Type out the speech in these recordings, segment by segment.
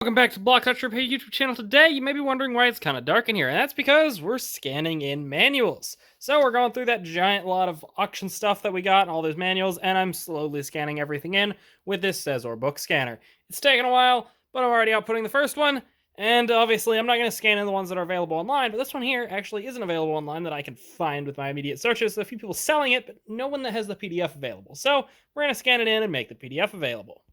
Welcome back to Block Touch Repair YouTube channel. Today, you may be wondering why it's kind of dark in here, and that's because we're scanning in manuals. So we're going through that giant lot of auction stuff that we got and all those manuals, and I'm slowly scanning everything in with this Scissor book scanner. It's taken a while, but I'm already outputting the first one, and obviously I'm not going to scan in the ones that are available online, but this one here actually isn't available online that I can find with my immediate searches. There's a few people selling it, but no one that has the PDF available. So we're going to scan it in and make the PDF available.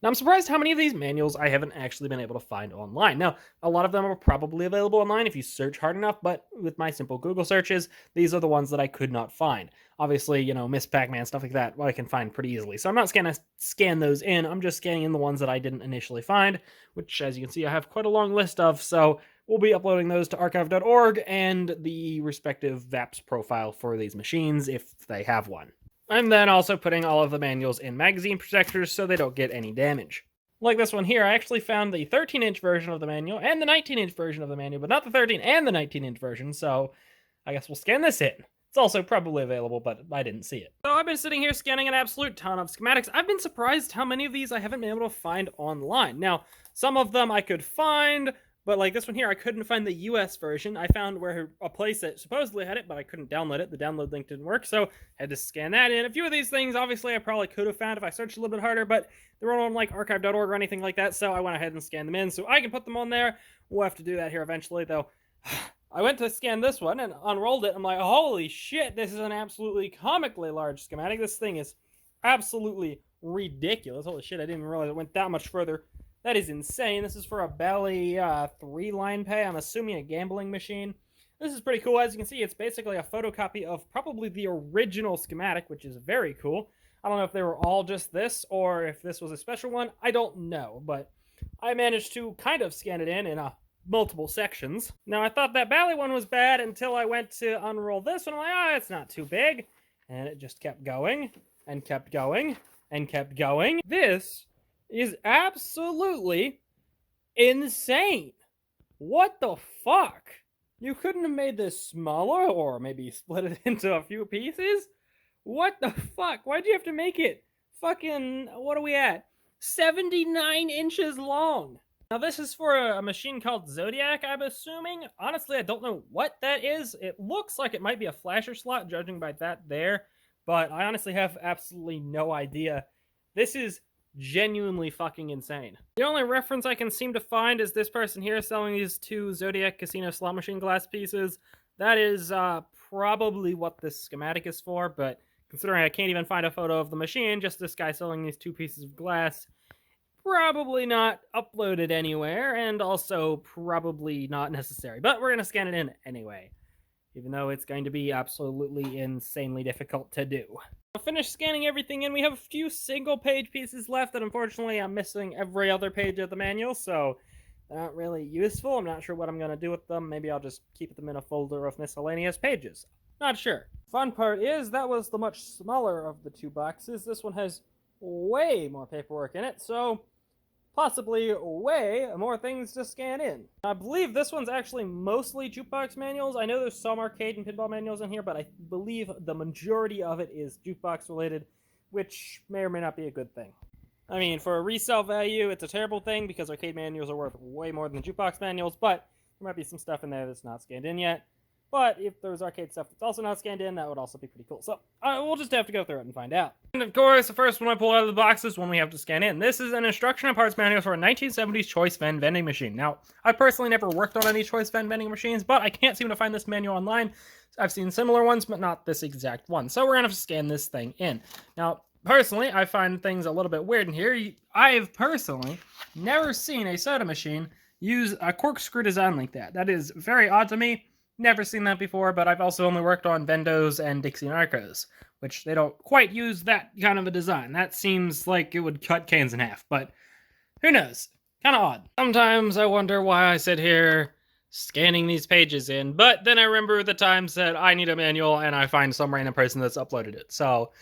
Now, I'm surprised how many of these manuals I haven't actually been able to find online. Now, a lot of them are probably available online if you search hard enough, but with my simple Google searches, these are the ones that I could not find. Obviously, you know, Miss Pac-Man, stuff like that, I can find pretty easily. So I'm not going to scan those in, I'm just scanning in the ones that I didn't initially find, which, as you can see, I have quite a long list of, so we'll be uploading those to archive.org and the respective VAPS profile for these machines if they have one. I'm then also putting all of the manuals in magazine protectors so they don't get any damage. Like this one here, I actually found the 13-inch version of the manual and the 19-inch version of the manual, but not the 13 and the 19-inch version, so I guess we'll scan this in. It's also probably available, but I didn't see it. So I've been sitting here scanning an absolute ton of schematics. I've been surprised how many of these I haven't been able to find online. Now, some of them I could find, but like this one here, I couldn't find the US version. I found where a place that supposedly had it, but I couldn't download it. The download link didn't work, so I had to scan that in. A few of these things, obviously, I probably could have found if I searched a little bit harder, but they weren't on like archive.org or anything like that, so I went ahead and scanned them in, so I can put them on there. We'll have to do that here eventually, though. I went to scan this one and unrolled it. I'm like, holy shit, this is an absolutely comically large schematic. This thing is absolutely ridiculous. Holy shit, I didn't even realize it went that much further. That is insane. This is for a Bally 3-line pay. I'm assuming a gambling machine. This is pretty cool. As you can see, it's basically a photocopy of probably the original schematic, which is very cool. I don't know if they were all just this or if this was a special one. I don't know, but I managed to kind of scan it in multiple sections. Now, I thought that Bally one was bad until I went to unroll this one. I'm like, oh, it's not too big. And it just kept going and kept going and kept going. This is absolutely insane. What the fuck? You couldn't have made this smaller or maybe split it into a few pieces? What the fuck? Why'd you have to make it fucking, what are we at? 79 inches long. Now this is for a machine called Zodiac, I'm assuming. Honestly, I don't know what that is. It looks like it might be a flasher slot, judging by that there, but I honestly have absolutely no idea. This is genuinely fucking insane. The only reference I can seem to find is this person here selling these two Zodiac Casino slot machine glass pieces. That is probably what this schematic is for, but considering I can't even find a photo of the machine, just this guy selling these two pieces of glass, probably not uploaded anywhere, and also probably not necessary. But we're going to scan it in anyway, even though it's going to be absolutely insanely difficult to do. I finished scanning everything in. We have a few single-page pieces left that unfortunately I'm missing every other page of the manual, so they're not really useful. I'm not sure what I'm going to do with them. Maybe I'll just keep them in a folder of miscellaneous pages. Not sure. Fun part is that was the much smaller of the two boxes. This one has way more paperwork in it, so possibly way more things to scan in. I believe this one's actually mostly jukebox manuals. I know there's some arcade and pinball manuals in here, but I believe the majority of it is jukebox related, which may or may not be a good thing. I mean, for a resale value, it's a terrible thing because arcade manuals are worth way more than jukebox manuals, but there might be some stuff in there that's not scanned in yet. But if there's arcade stuff that's also not scanned in, that would also be pretty cool. So we'll just have to go through it and find out. And of course, the first one I pull out of the box is one we have to scan in. This is an instruction and parts manual for a 1970s choice vending machine. Now, I personally never worked on any choice vending machines, but I can't seem to find this manual online. I've seen similar ones, but not this exact one. So we're going to have to scan this thing in. Now, personally, I find things a little bit weird in here. I've personally never seen a soda machine use a corkscrew design like that. That is very odd to me. Never seen that before, but I've also only worked on Vendos and Dixie Narcos, which they don't quite use that kind of a design. That seems like it would cut cans in half, but who knows? Kind of odd. Sometimes I wonder why I sit here scanning these pages in, but then I remember the times that I need a manual and I find some random person that's uploaded it, so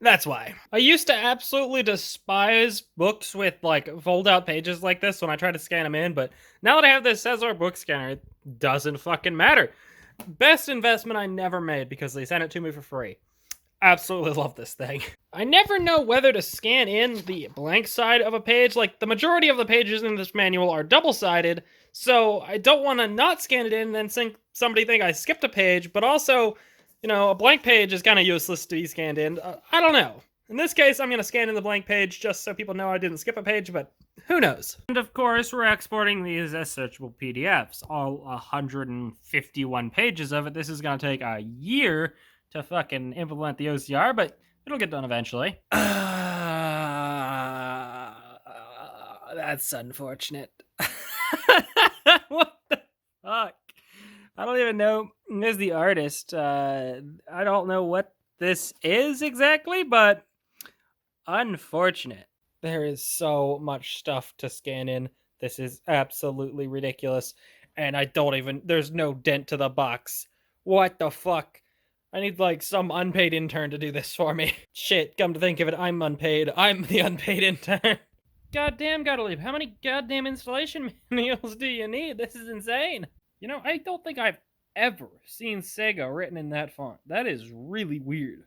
that's why. I used to absolutely despise books with, like, fold-out pages like this when I try to scan them in, but now that I have this Scissor book scanner, it doesn't fucking matter. Best investment I never made because they sent it to me for free. Absolutely love this thing. I never know whether to scan in the blank side of a page. Like, the majority of the pages in this manual are double-sided, so I don't want to not scan it in and then somebody think I skipped a page, but also, you know, a blank page is kind of useless to be scanned in. I don't know. In this case, I'm going to scan in the blank page just so people know I didn't skip a page, but who knows? And of course, we're exporting these as searchable PDFs. All 151 pages of it. This is going to take a year to fucking implement the OCR, but it'll get done eventually. That's unfortunate. What the fuck? I don't even know. There's the artist. I don't know what this is exactly, but unfortunate. There is so much stuff to scan in. This is absolutely ridiculous. And I don't even... There's no dent to the box. What the fuck? I need, like, some unpaid intern to do this for me. Shit, come to think of it, I'm unpaid. I'm the unpaid intern. Goddamn, Gottlieb, how many goddamn installation manuals do you need? This is insane. You know, I don't think I've ever seen Sega written in that font. That is really weird.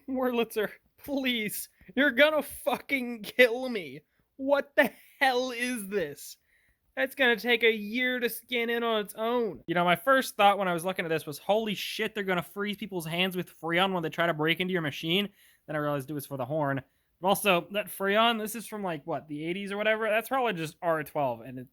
Wurlitzer, please. You're gonna fucking kill me. What the hell is this? That's gonna take a year to scan in on its own. You know, my first thought when I was looking at this was, holy shit, they're gonna freeze people's hands with Freon when they try to break into your machine. Then I realized it was for the horn. But also, that Freon, this is from, like, what, the 80s or whatever? That's probably just R12, and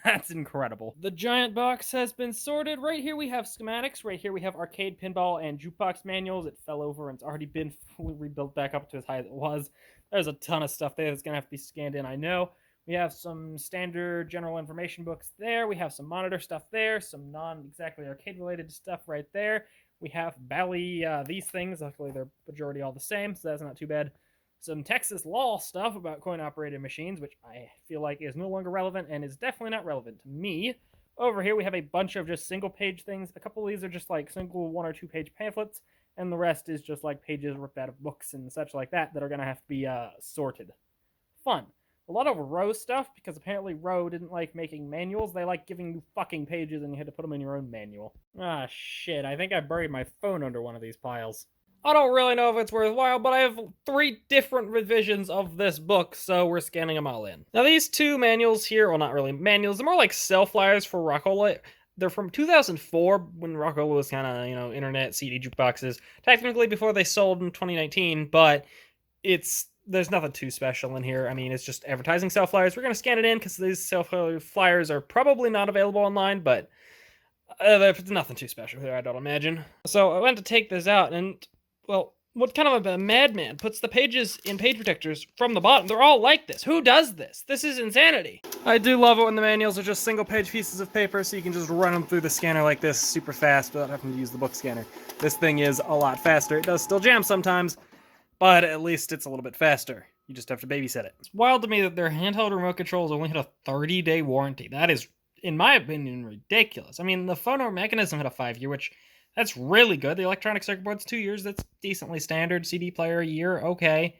that's incredible. The giant box has been sorted. Right here we have schematics. Right here we have arcade, pinball, and jukebox manuals. It fell over and it's already been fully rebuilt back up to as high as it was. There's a ton of stuff there that's gonna have to be scanned in, I know. We have some standard general information books there. We have some monitor stuff there. Some non-exactly arcade-related stuff right there. We have Bally, these things. Luckily, they're majority all the same, so that's not too bad. Some Texas law stuff about coin-operated machines, which I feel like is no longer relevant and is definitely not relevant to me. Over here, we have a bunch of just single-page things. A couple of these are just like single 1- or 2-page pamphlets, and the rest is just like pages ripped out of books and such like that that are going to have to be sorted. Fun. A lot of Row stuff, because apparently Row didn't like making manuals. They like giving you fucking pages and you had to put them in your own manual. Ah, shit. I think I buried my phone under one of these piles. I don't really know if it's worthwhile, but I have 3 different revisions of this book, so we're scanning them all in. Now, these 2 manuals here, well, not really manuals, they're more like cell flyers for Rockola. They're from 2004, when Rockola was kind of, you know, internet CD jukeboxes. Technically before they sold in 2019, but there's nothing too special in here. I mean, it's just advertising cell flyers. We're going to scan it in because these cell flyers are probably not available online, but there's nothing too special here, I don't imagine. So I went to take this out, and, well, what kind of a madman puts the pages in page protectors from the bottom? They're all like this. Who does this? This is insanity. I do love it when the manuals are just single-page pieces of paper, so you can just run them through the scanner like this super fast without having to use the book scanner. This thing is a lot faster. It does still jam sometimes, but at least it's a little bit faster. You just have to babysit it. It's wild to me that their handheld remote controls only had a 30-day warranty. That is, in my opinion, ridiculous. I mean, the phono mechanism had a 5-year, which, that's really good. The electronic circuit board's 2 years. That's decently standard. CD player, a year, okay.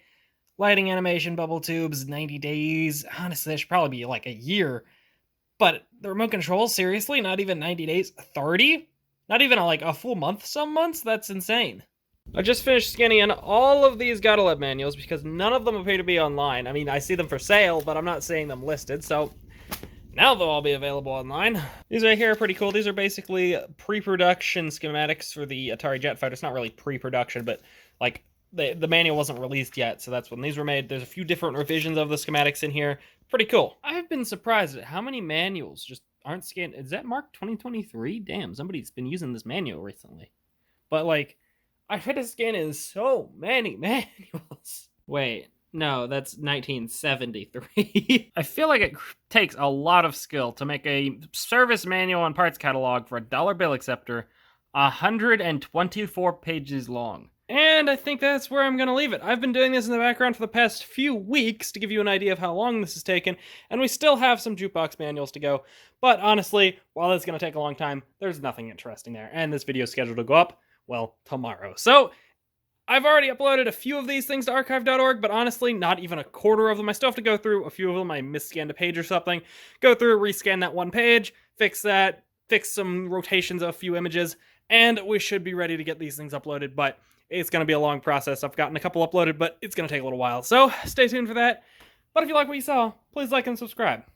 Lighting, animation, bubble tubes, 90 days. Honestly, that should probably be like a year. But the remote control, seriously? Not even 90 days? 30? Not even like a full month some months? That's insane. I just finished scanning in all of these Gottlieb manuals because none of them appear to be online. I mean, I see them for sale, but I'm not seeing them listed, so now they'll all be available online. These right here are pretty cool. These are basically pre-production schematics for the Atari Jet Fighter. It's not really pre-production, but like the manual wasn't released yet, so that's when these were made. There's a few different revisions of the schematics in here. Pretty cool. I've been surprised at how many manuals just aren't scanned. Is that marked 2023? Damn, somebody's been using this manual recently. But like, I've had to scan in so many manuals. Wait, no, that's 1973. I feel like it takes a lot of skill to make a service manual and parts catalog for a dollar bill acceptor 124 pages long. And I think that's where I'm going to leave it. I've been doing this in the background for the past few weeks to give you an idea of how long this has taken, and we still have some jukebox manuals to go. But honestly, while it's going to take a long time, there's nothing interesting there, and this video is scheduled to go up, well, tomorrow. So I've already uploaded a few of these things to archive.org, but honestly, not even a quarter of them. I still have to go through a few of them. I misscanned a page or something. Go through, rescan that one page, fix that, fix some rotations of a few images, and we should be ready to get these things uploaded. But It's going to be a long process. I've gotten a couple uploaded, but it's going to take a little while. So stay tuned for that. But if you like what you saw, please like and subscribe.